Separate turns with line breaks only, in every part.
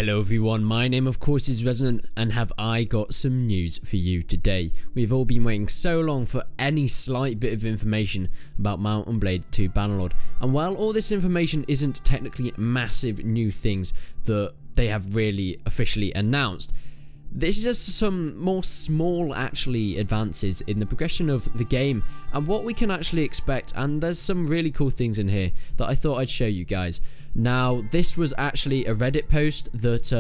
Hello everyone, my name of course is Resonant, and have I got some news for you today. We've all been waiting so long for any slight bit of information about Mount & Blade 2 Bannerlord, and while all this information isn't technically massive new things that they have really officially announced, this is just some more small actually advances in the progression of the game and what we can actually expect, and there's some really cool things in here that I thought I'd show you guys. Now, this was actually a Reddit post that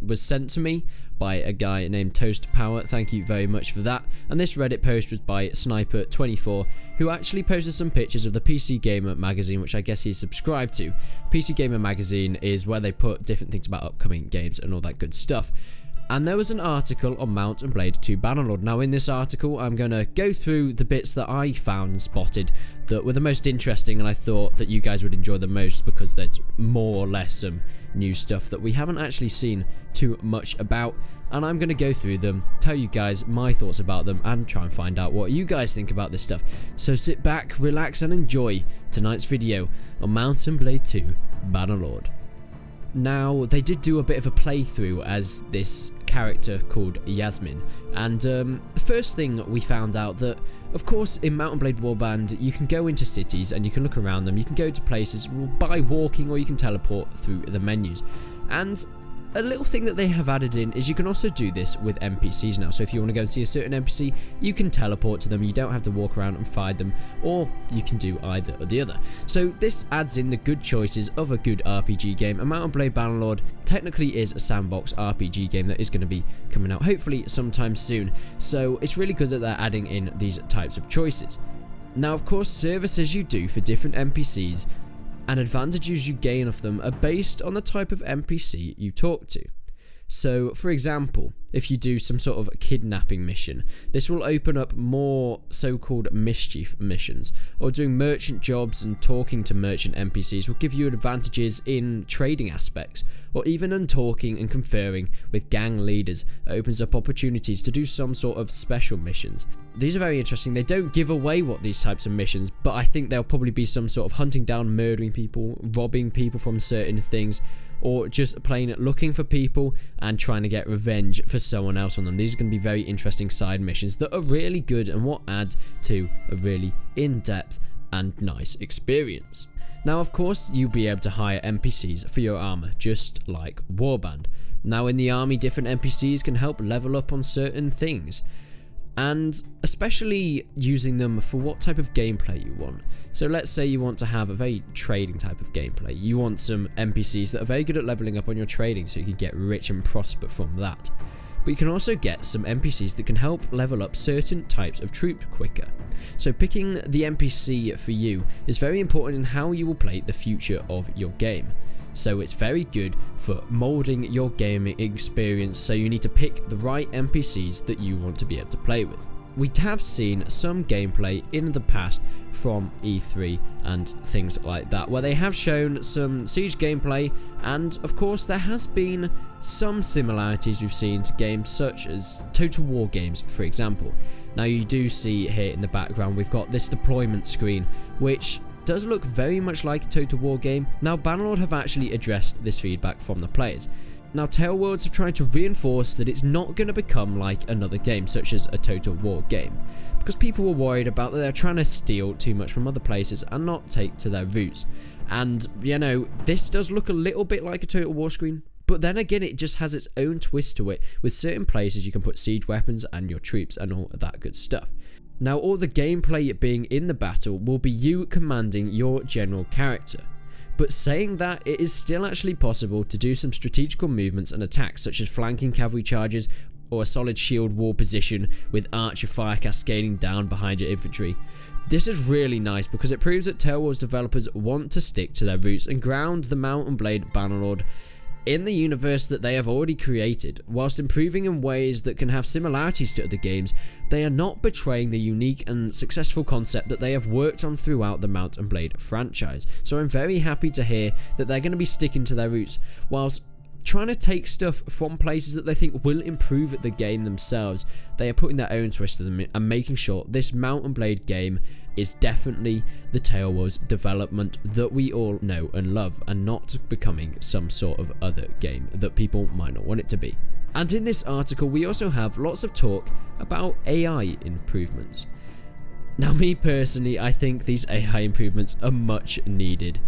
was sent to me by a guy named Toast Power. Thank you very much for that. And this Reddit post was by Sniper24, who actually posted some pictures of the PC Gamer magazine, which I guess he's subscribed to. PC Gamer magazine is where they put different things about upcoming games and all that good stuff. And there was an article on Mount & Blade 2 Bannerlord. Now in this article I'm going to go through the bits that I found and spotted that were the most interesting, and I thought that you guys would enjoy the most because there's more or less some new stuff that we haven't actually seen too much about, and I'm going to go through them, tell you guys my thoughts about them, and try and find out what you guys think about this stuff. So sit back, relax and enjoy tonight's video on Mount & Blade 2 Bannerlord. Now, they did do a bit of a playthrough as this character called Yasmin, and the first thing we found out that, of course, in Mount & Blade Warband, you can go into cities and you can look around them, you can go to places by walking or you can teleport through the menus. And a little thing that they have added in is you can also do this with NPCs now. So if you want to go and see a certain NPC, you can teleport to them, you don't have to walk around and find them, or you can do either or the other. So this adds in the good choices of a good RPG game, and Mount & Blade Bannerlord technically is a sandbox RPG game that is going to be coming out hopefully sometime soon. So it's really good that they're adding in these types of choices. Now of course, services you do for different NPCs and advantages you gain off them are based on the type of NPC you talk to. So, for example, if you do some sort of kidnapping mission, this will open up more so-called mischief missions, or doing merchant jobs and talking to merchant NPCs will give you advantages in trading aspects, or even in talking and conferring with gang leaders. It opens up opportunities to do some sort of special missions. These are very interesting. They don't give away what these types of missions, but I think there'll probably be some sort of hunting down, murdering people, robbing people from certain things, or just plain looking for people and trying to get revenge for someone else on them. These are going to be very interesting side missions that are really good and what add to a really in-depth and nice experience. Now of course, you'll be able to hire NPCs for your armor, just like Warband. Now in the army, different NPCs can help level up on certain things, and especially using them for what type of gameplay you want. So let's say you want to have a very trading type of gameplay. You want some NPCs that are very good at leveling up on your trading so you can get rich and prosper from that. But you can also get some NPCs that can help level up certain types of troop quicker. So picking the NPC for you is very important in how you will play the future of your game. So it's very good for molding your gaming experience, so you need to pick the right NPCs that you want to be able to play with. We have seen some gameplay in the past from E3 and things like that, where they have shown some Siege gameplay, and of course there has been some similarities we've seen to games such as Total War games, for example. Now you do see here in the background we've got this deployment screen, which does look very much like a Total War game. Now Bannerlord have actually addressed this feedback from the players. Now Tailworlds have tried to reinforce that it's not going to become like another game such as a Total War game, because people were worried about that they're trying to steal too much from other places and not take to their roots. And you know, this does look a little bit like a Total War screen, but then again it just has its own twist to it. With certain places you can put siege weapons and your troops and all of that good stuff. Now all the gameplay being in the battle will be you commanding your general character. But saying that, it is still actually possible to do some strategical movements and attacks such as flanking cavalry charges or a solid shield wall position with archer fire cascading down behind your infantry. This is really nice because it proves that Tailworlds developers want to stick to their roots and ground the Mount & Blade Bannerlord in the universe that they have already created. Whilst improving in ways that can have similarities to other games, they are not betraying the unique and successful concept that they have worked on throughout the Mount & Blade franchise. So I'm very happy to hear that they're going to be sticking to their roots, whilst trying to take stuff from places that they think will improve the game themselves. They are putting their own twist to them and making sure this Mount & Blade game is definitely the Tales development that we all know and love, and not becoming some sort of other game that people might not want it to be. And in this article, we also have lots of talk about AI improvements. Now, me personally, I think these AI improvements are much needed.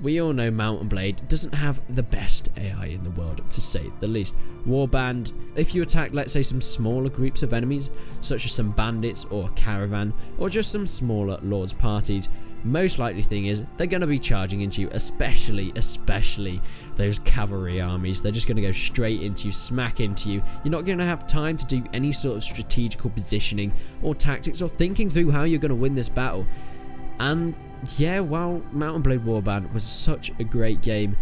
We all know Mount and Blade doesn't have the best AI in the world, to say the least. Warband, if you attack, let's say, some smaller groups of enemies, such as some bandits or a caravan, or just some smaller lords parties, most likely thing is they're going to be charging into you, especially those cavalry armies. They're just going to go straight into you, smack into you. You're not going to have time to do any sort of strategical positioning or tactics or thinking through how you're going to win this battle. And yeah, while Mount and Blade Warband was such a great game,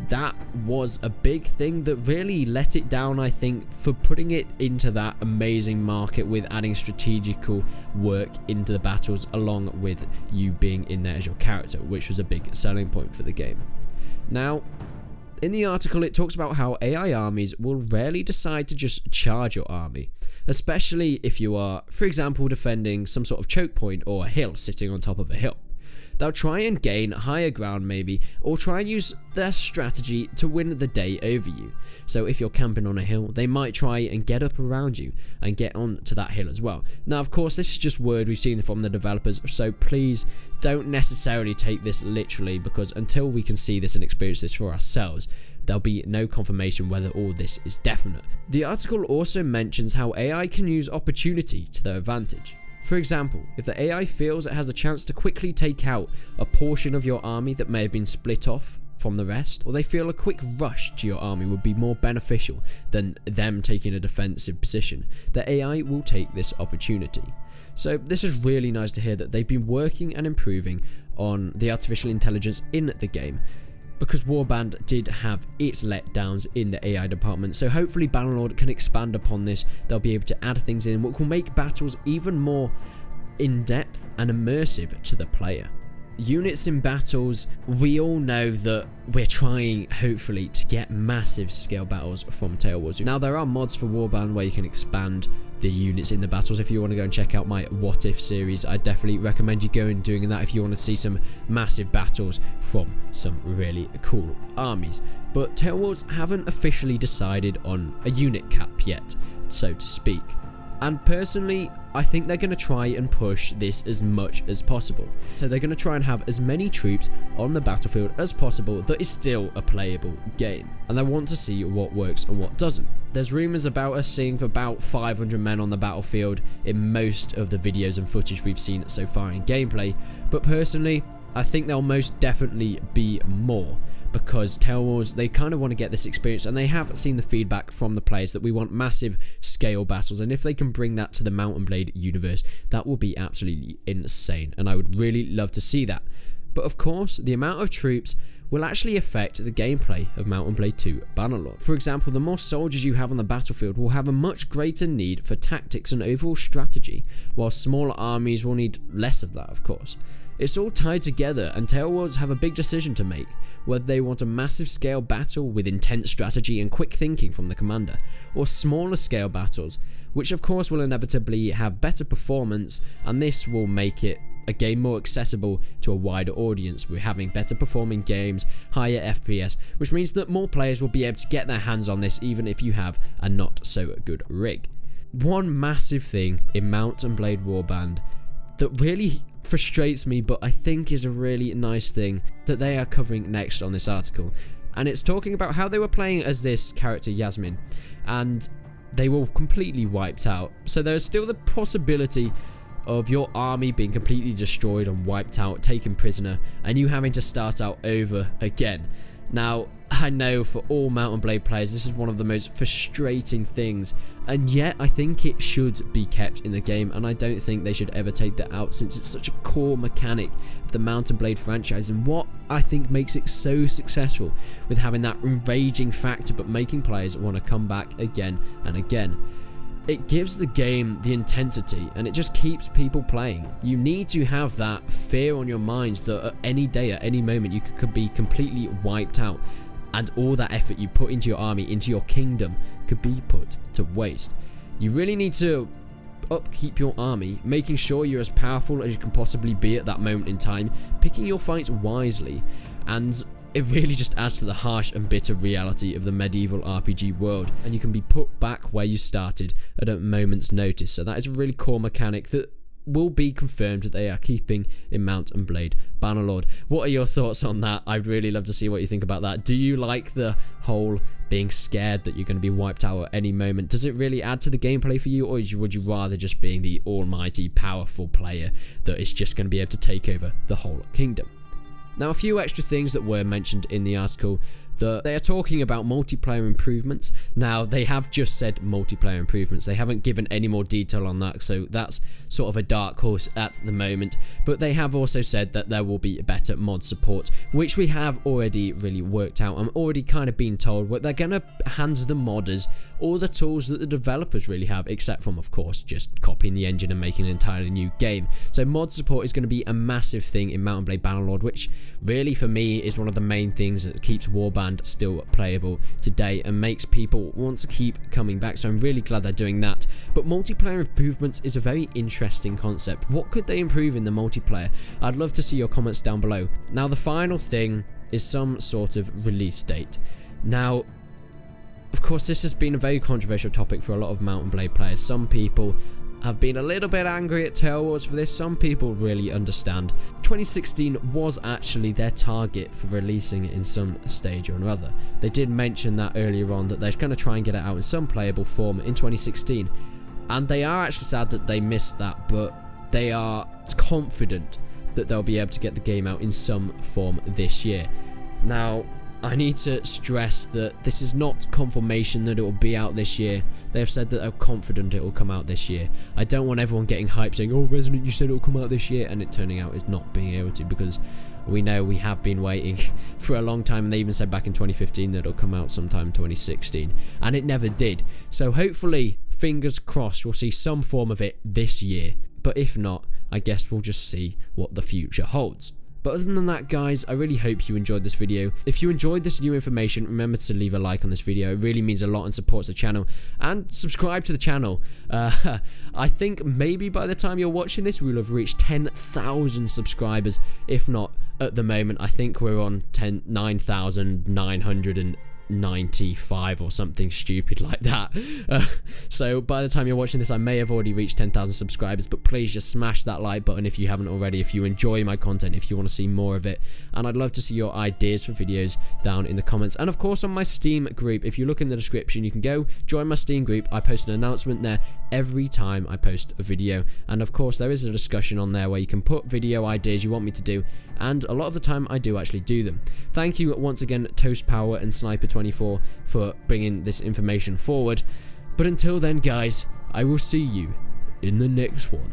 that was a big thing that really let it down, I think, for putting it into that amazing market with adding strategical work into the battles along with you being in there as your character, which was a big selling point for the game. Now, in the article, it talks about how AI armies will rarely decide to just charge your army, especially if you are, for example, defending some sort of choke point or a hill sitting on top of a hill. They'll try and gain higher ground maybe, or try and use their strategy to win the day over you. So if you're camping on a hill, they might try and get up around you and get onto that hill as well. Now, of course, this is just word we've seen from the developers, so please don't necessarily take this literally, because until we can see this and experience this for ourselves, there'll be no confirmation whether all this is definite. The article also mentions how AI can use opportunity to their advantage. For example, if the AI feels it has a chance to quickly take out a portion of your army that may have been split off from the rest, or they feel a quick rush to your army would be more beneficial than them taking a defensive position, the AI will take this opportunity. So this is really nice to hear that they've been working and improving on the artificial intelligence in the game, because Warband did have its letdowns in the AI department, so hopefully Bannerlord can expand upon this. They'll be able to add things in which will make battles even more in-depth and immersive to the player. Units in battles, we all know that we're trying, hopefully, to get massive scale battles from Tales. Now, there are mods for Warband where you can expand the units in the battles. If you want to go and check out my What If series, I definitely recommend you go and doing that if you want to see some massive battles from some really cool armies. But Tales haven't officially decided on a unit cap yet, so to speak. And personally, I think they're going to try and push this as much as possible. So they're going to try and have as many troops on the battlefield as possible that is still a playable game. And they want to see what works and what doesn't. There's rumours about us seeing about 500 men on the battlefield in most of the videos and footage we've seen so far in gameplay. But personally, I think there'll most definitely be more, because Tales, they kind of want to get this experience, and they have seen the feedback from the players that we want massive scale battles, and if they can bring that to the Mount and Blade universe, that will be absolutely insane, and I would really love to see that. But of course, the amount of troops will actually affect the gameplay of Mount and Blade 2 Bannerlord. For example, the more soldiers you have on the battlefield will have a much greater need for tactics and overall strategy, while smaller armies will need less of that, of course. It's all tied together, and Tales have a big decision to make, whether they want a massive scale battle with intense strategy and quick thinking from the commander, or smaller scale battles, which of course will inevitably have better performance, and this will make it a game more accessible to a wider audience. We're having better performing games, higher FPS, which means that more players will be able to get their hands on this even if you have a not so good rig. One massive thing in Mount and Blade Warband that really frustrates me, but I think is a really nice thing that they are covering next on this article, and it's talking about how they were playing as this character Yasmin, and they were completely wiped out. So there's still the possibility of your army being completely destroyed and wiped out, taken prisoner, and you having to start out over again. Now, I know for all Mount and Blade players, this is one of the most frustrating things, and yet I think it should be kept in the game, and I don't think they should ever take that out, since it's such a core mechanic of the Mount and Blade franchise, and what I think makes it so successful with having that enraging factor but making players want to come back again and again. It gives the game the intensity, and it just keeps people playing. You need to have that fear on your mind that at any day, at any moment, you could be completely wiped out, and all that effort you put into your army, into your kingdom, could be put to waste. You really need to upkeep your army, making sure you're as powerful as you can possibly be at that moment in time, picking your fights wisely, and it really just adds to the harsh and bitter reality of the medieval RPG world, and you can be put back where you started at a moment's notice. So that is a really core mechanic that will be confirmed that they are keeping in Mount and Blade Bannerlord. What are your thoughts on that? I'd really love to see what you think about that. Do you like the whole being scared that you're going to be wiped out at any moment? Does it really add to the gameplay for you, or would you rather just being the almighty powerful player that is just going to be able to take over the whole kingdom? Now, a few extra things that were mentioned in the article, that they are talking about multiplayer improvements. Now, they have just said multiplayer improvements. They haven't given any more detail on that, so that's sort of a dark horse at the moment. But they have also said that there will be better mod support, which we have already really worked out. I'm already kind of being told what they're going to hand the modders all the tools that the developers really have, except from, of course, just copying the engine and making an entirely new game. So mod support is going to be a massive thing in Mount & Blade Bannerlord, which really for me is one of the main things that keeps Warband still playable today and makes people want to keep coming back. So I'm really glad they're doing that. But multiplayer improvements is a very interesting concept. What could they improve in the multiplayer? I'd love to see your comments down below. Now, the final thing is some sort of release date. Now, of course, this has been a very controversial topic for a lot of Mount & Blade players. Some people have been a little bit angry at Tailwars for this. Some people really understand. 2016 was actually their target for releasing it in some stage or another. They did mention that earlier on, that they're going to try and get it out in some playable form in 2016. And they are actually sad that they missed that, but they are confident that they'll be able to get the game out in some form this year. Now, I need to stress that this is not confirmation that it will be out this year. They have said that they're confident it will come out this year. I don't want everyone getting hyped saying, oh, Resident, you said it will come out this year, and it turning out it's not being able to, because we know we have been waiting for a long time, and they even said back in 2015 that it'll come out sometime in 2016, and it never did. So hopefully, fingers crossed, we'll see some form of it this year. But if not, I guess we'll just see what the future holds. But other than that, guys, I really hope you enjoyed this video. If you enjoyed this new information, remember to leave a like on this video. It really means a lot and supports the channel. And subscribe to the channel. I think maybe by the time you're watching this, we'll have reached 10,000 subscribers. If not, at the moment, I think we're on 9,995 or something stupid like that. So by the time you're watching this, I may have already reached 10,000 subscribers, but please just smash that like button if you haven't already, if you enjoy my content, if you want to see more of it. And I'd love to see your ideas for videos down in the comments. And of course, on my Steam group, if you look in the description, you can go join my Steam group. I post an announcement there every time I post a video. And of course, there is a discussion on there where you can put video ideas you want me to do, and a lot of the time I do actually do them. Thank you once again, Toast Power and Sniper24, for bringing this information forward. But until then, guys, I will see you in the next one.